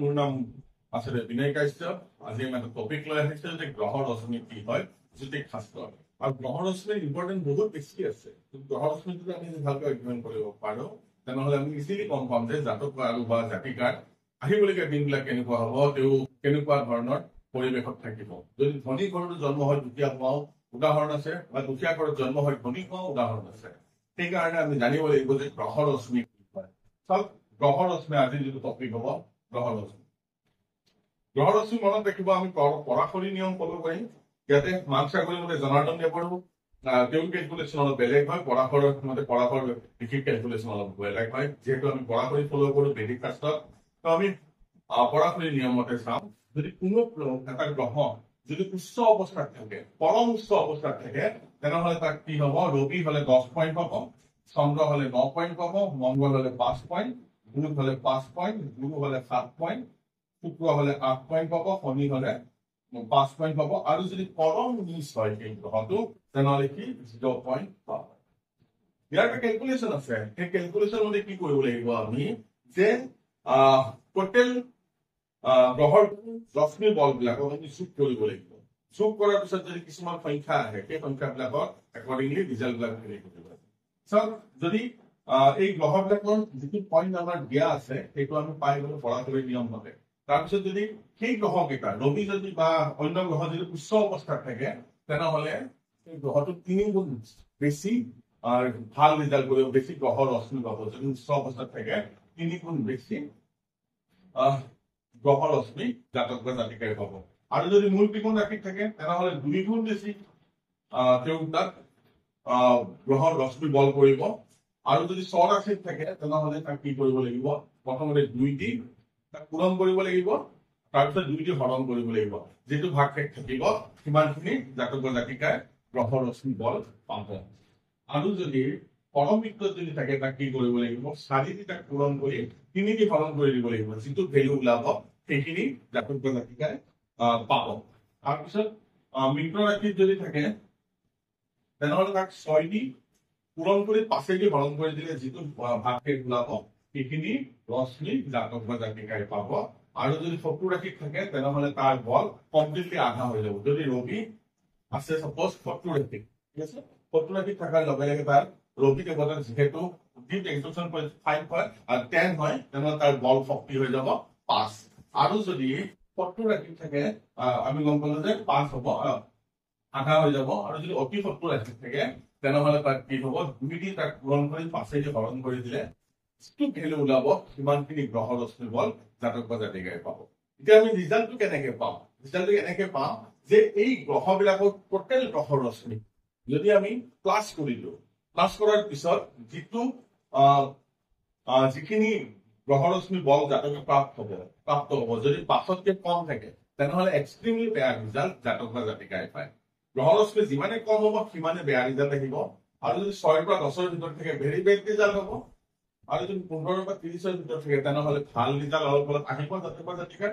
মোৰ নাম আছে বিনয় কাশ্যপ। আজি আমি এটা টপিক লৈ আহিছো যে গ্ৰহ ৰশ্মি কি হয় জ্যোতিষ শাস্ত্ৰ। আৰু গ্ৰহ ৰশ্মিৰ ইম্পৰ্টেণ্ট বহুত বেছি আছে। গ্ৰহ ৰশ্মি যদি আমি ভালকৈ অধ্যয়ন কৰিব পাৰো তেনেহলে আমি ইজিলি গম পাম যে জাতক আৰু বা জাতিকাৰ আহিবলগীয়া দিনবিলাক কেনেকুৱা হ'ব, তেওঁ কেনেকুৱা ধৰণৰ পৰিৱেশত থাকিব। যদি ধনী ঘৰত জন্ম হয় দুখীয়া হোৱাও উদাহৰণ আছে, বা দুখীয়া ঘৰত জন্ম হয় ধনী হোৱাও উদাহৰণ আছে। সেইকাৰণে আমি জানিব লাগিব যে গ্ৰহ ৰশ্মি কি হয়। চাওক, গ্ৰহ ৰশ্মি আজিৰ যিটো টপিক হ'ব গ্ৰহ ৰশ্মি। গ্ৰহ ৰশ্মি মনত ৰাখিব আমি পৰাশৰী নিয়ম ফলো কৰিম। ইয়াতে মাক ছাগলী মতে জনাৰ্দন দেৱৰো তেওঁৰ কেলকুলেশ্যন অলপ বেলেগ হয়, পৰাশৰৰ মতে পৰাশৰ বিশেষ কেলকুলেশ্যন অলপ বেলেগ হয়। যিহেতু আমি পৰাশৰী ফলো কৰো বেদিক শাস্ত্ৰত, তো আমি পৰাশৰী নিয়ম মতে চাওঁ। যদি কোনো এটা গ্ৰহ যদি উচ্চ অৱস্থাত থাকে, পৰম উচ্চ অৱস্থাত থাকে, তেনেহলে তাক কি হব, ৰবি হলে 10 পইণ্ট পাব, চন্দ্ৰ হলে 9 পইণ্ট পাব, মংগল হলে 5 পইণ্ট, বুধ হলে 5 পইণ্ট, গুৰু হলে 7 পইণ্ট, শুক্ৰ হলে 8 পইণ্ট পাব, শনি হলে 5 পইণ্ট পাব। আৰু যদি পৰম নিচ হয় সেই গ্ৰহটো তেনেহলে কি 0 পইণ্ট পাব। ইয়াৰ এটা কেলকুলেশ্যন আছে। সেই কেলকুলেশ্যন মতে কি কৰিব লাগিব আমি, যে টোটেল গ্ৰহৰ ৰশ্মি বল বিলাকক আমি যোগ কৰিব লাগিব। যোগ কৰাৰ পিছত যদি কিছুমান সংখ্যা আহে, সেই সংখ্যাবিলাকৰ একৰ্ডিংলি ৰিজাল্ট বিলাক হেৰি কৰিব লাগিব। চাওক, যদি এই গ্ৰহ বিলাকৰ যিটো পইণ্ট আমাৰ দিয়া আছে সেইটো আমি পাই গলো পৰাশৰী নিয়ম মতে। তাৰপিছত যদি সেই গ্ৰহ কেইটা ৰবি যদি বা অন্য গ্ৰহ যদি উচ্চ অৱস্থাত থাকে, তেনেহলে সেই গ্ৰহটো 3 গুণ বেছি ভাল ৰিজাল্ট কৰিব, বেছি গ্ৰহৰ ৰশ্মি পাব। যদি উচ্চ অৱস্থাত থাকে 3 গুণ বেছি গ্ৰহ ৰশ্মি জাতক বা জাতিকাই পাব। আৰু যদি মূল ত্ৰিকোণ ৰাশিত থাকে তেনেহলে 2 গুণ বেছি তেওঁ তাত গ্ৰহৰ ৰশ্মি বল কৰিব। আৰু যদি স্ব ৰাশিত থাকে তেনেহলে তাক কি কৰিব লাগিব, প্ৰথমতে 2 দি তাক পূৰণ কৰিব লাগিব, তাৰপিছত 2 দি হৰণ কৰিব লাগিব। যিটো ভাগ থাকিব সিমানখিনি জাতক বা জাতিকাই গ্ৰহৰ ৰশ্মি বল পাব। আৰু যদি পৰম মিত্ৰত যদি থাকে তাক কি কৰিব লাগিব, 4 দি তাক পূৰণ কৰি 3 দি হৰণ কৰি দিব লাগিব। যিটো ভেলু ওলাব সেইখিনি জাতক বা জাতিকাই পাব। তাৰপিছত মিত্ৰ ৰাশিত যদি থাকে তেনেহলে তাক 6 দি পূৰণ কৰি 5 দি হৰণ কৰি দিলে যিটো ভাগ ওলাব সেইখিনি ৰশ্মি জাতক বা জাতিকাই পাব। আৰু যদি শত্ৰু ৰাশিত থাকে তেনেহলে তাৰ বল কমপ্লিটলি আধা হৈ যাব। যদি ৰবি আছে সাপোজ শত্ৰু ৰাশিত, ঠিক আছে, শত্ৰু ৰাশিত থকাৰ লগে লগে তাৰ ৰবি দেৱতাৰ যিহেতু ডিপ এক্সটেনশন 5 হয় আৰু 10 হয়, তেনেহলে তাৰ বল শক্তি হৈ যাব 5। আৰু যদি শত্ৰু ৰাশিত থাকে আমি গম পালো যে 5 হব, আধা হৈ যাব। আৰু যদি অতি শত্ৰু ৰাশিত থাকে তেনেহলে তাক কি হব, 2 দি তাক পূৰণ কৰি 5 দি হৰণ কৰি দিলে যিটো ভেলু ওলাব সিমানখিনি গ্ৰহ ৰশ্মি বল জাতক বা জাতিকাই পাব। এতিয়া আমি ৰিজাল্টটো কেনেকে পাওঁ, ৰিজাল্টটো এনেকে পাওঁ যে এই গ্ৰহ বিলাকৰ টোটেল গ্ৰহ ৰশ্মি যদি আমি প্লাছ কৰিলো, প্লাছ কৰাৰ পিছত যিখিনি গ্ৰহ ৰশ্মি বল জাতকে প্ৰাপ্ত হব, যদি 5তকে কম থাকে তেনেহলে এক্সট্ৰিমলি বেয়া ৰিজাল্ট জাতক বা জাতিকাই পায়। গ্ৰহ ৰশ্মি যিমানে কম হ'ব সিমানে বেয়া ৰিজাল্ট আহিব। আৰু যদি 6 পৰা 10ৰ ভিতৰত থাকে ভেৰি বেড ৰিজাল্ট হ'ব। আৰু যদি 15 পৰা 30ৰ ভিতৰত থাকে তেনেহলে ভাল ৰিজাল্ট অলপ অলপ আহিব জাতক বা জাতিকাৰ।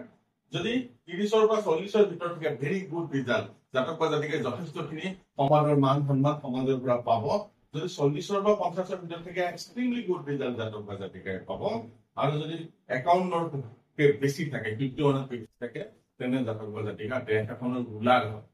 যদি 30ৰ পৰা 40ৰ ভিতৰত থাকে ভেৰি গুড ৰিজাল্ট, জাতক বা জাতিকাই যথেষ্টখিনি সমাজৰ মান সন্মান সমাজৰ পৰা পাব। যদি 40ৰ পৰা 50ৰ ভিতৰত থাকে এক্সট্ৰিমলি গুড ৰিজাল্ট জাতক বা জাতিকাই পাব। আৰু যদি 51ৰ বেছি থাকে 51ৰ বেছি থাকে তেনে জাতক বা জাতিকা দেশ এখনৰ ৰুলাৰ হয়,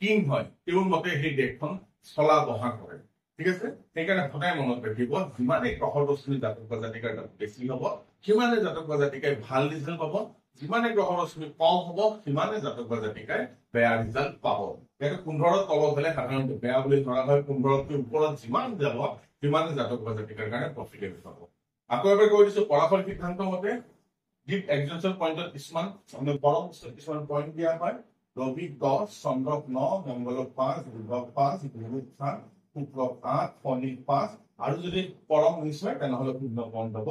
কিং হয়, তেওঁৰ মতে সেই দেশখন চলা বহা কৰে, ঠিক আছে। সেইকাৰণে সদায় মনত ৰাখিব, যিমানে গ্ৰহৰ ৰশ্মি জাতক বা জাতিকাৰ বেছি হব সিমানে জাতক বা জাতিকাই ভাল ৰিজাল্ট পাব। যিমানে গ্ৰহ ৰশ্মি কম হব সিমানে জাতক বা জাতিকাই বেয়া ৰিজাল্ট পাব। ইয়াতে 15ৰ তলত হলে সাধাৰণতে বেয়া বুলি ধৰা হয়, 15তকৈ ওপৰত যিমান যাব সিমানে জাতক বা জাতিকাৰ কাৰণে প্ৰফিটেবল পাব। আকৌ এবাৰ কৈ দিছো, পৰাশৰ সিদ্ধান্ত মতে ডিপ এক্সটেনশন পইণ্টত কিছুমান পইণ্ট দিয়া হয়। ৰবি 10, চন্দ্ৰ 9, মংগল 5, বুধ 5, গুৰু 7, শুক্ৰ 8, শনি 5। আৰু যদি পৰম নিচ হয় তেনেহলে 0 পইণ্ট হব।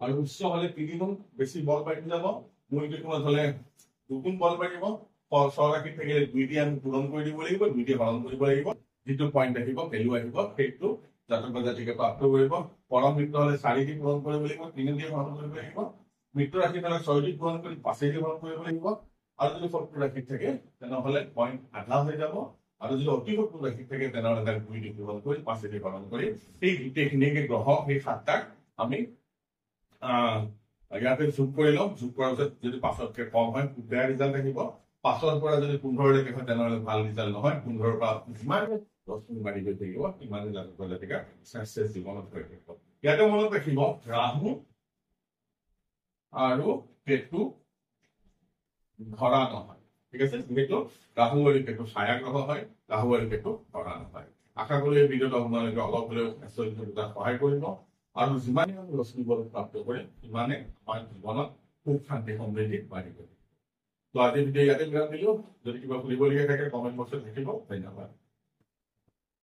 আৰু উচ্চ হলে 3 গুণ বেছি বল বাঢ়ি যাব, মূল ত্ৰিকোণত হলে 2 গুণ বল বাঢ়িব। স্ব ৰাশিত থাকিলে 2 দি আমি পূৰণ কৰি দিব লাগিব, 2 দি হৰণ কৰিব লাগিব। যিটো পইণ্ট আহিব ভেলু আহিব সেইটো জাতক বা জাতিকে প্ৰাপ্ত কৰিব। পৰম মিত্ৰ হলে 4 দি পূৰণ কৰিব লাগিব, 3 দি হৰণ কৰিব লাগিব। মিত্ৰ ৰাশিত হলে 6 দি পূৰণ কৰি 5 দি হৰণ কৰিব লাগিব। আৰু যদি শত্ৰু ৰাশিত থাকে তেনেহলে পইণ্ট আধা হৈ যাব। আৰু যদি অতি শত্ৰু ৰাশিত থাকে তেনেহলে তাক 2 দি পূৰণ কৰি 5 দি হৰণ কৰি সেই গোটেইখিনিকে গ্ৰহ সেই 7টাক আমি ইয়াতে যোগ কৰি ল'ম, যোগ কৰাৰ পিছত যদি 5তকৈ কম হয় বেয়া ৰিজাল্ট আহিব, 5ৰ পৰা যদি 15লৈকে হয় তেনেহ'লে ভাল ৰিজাল্ট নহয়, 15ৰ পৰা যিমান 10 মিনিট বাঢ়ি গৈ থাকিব ইমানে জাতিকা চাকচেছ জীৱনত হৈ থাকিব। ইয়াতে মনত ৰাখিব ৰাহু আৰু কেতু ধৰা নহয়, ঠিক আছে। যিহেতু ৰাহু আৰু কেতু ছায়া গ্ৰহ হয়, ৰাহু আৰু কেতু ধৰা নহয়। আশা কৰো এই ভিডিঅ'টো আপোনালোকে অলপ হ'লেও সহায় কৰিব আৰু যিমানে আমি লক্ষ্মী বল প্ৰাপ্ত কৰে সিমানে আমাৰ জীৱনত সুখ শান্তি সমৃদ্ধি বাঢ়ি গৈ। তো আজি ভিডিঅ' ইয়াতে বিৰাম দিলো। যদি কিবা সুধিবলগীয়া থাকে কমেণ্ট বক্সত লিখিব। ধন্যবাদ।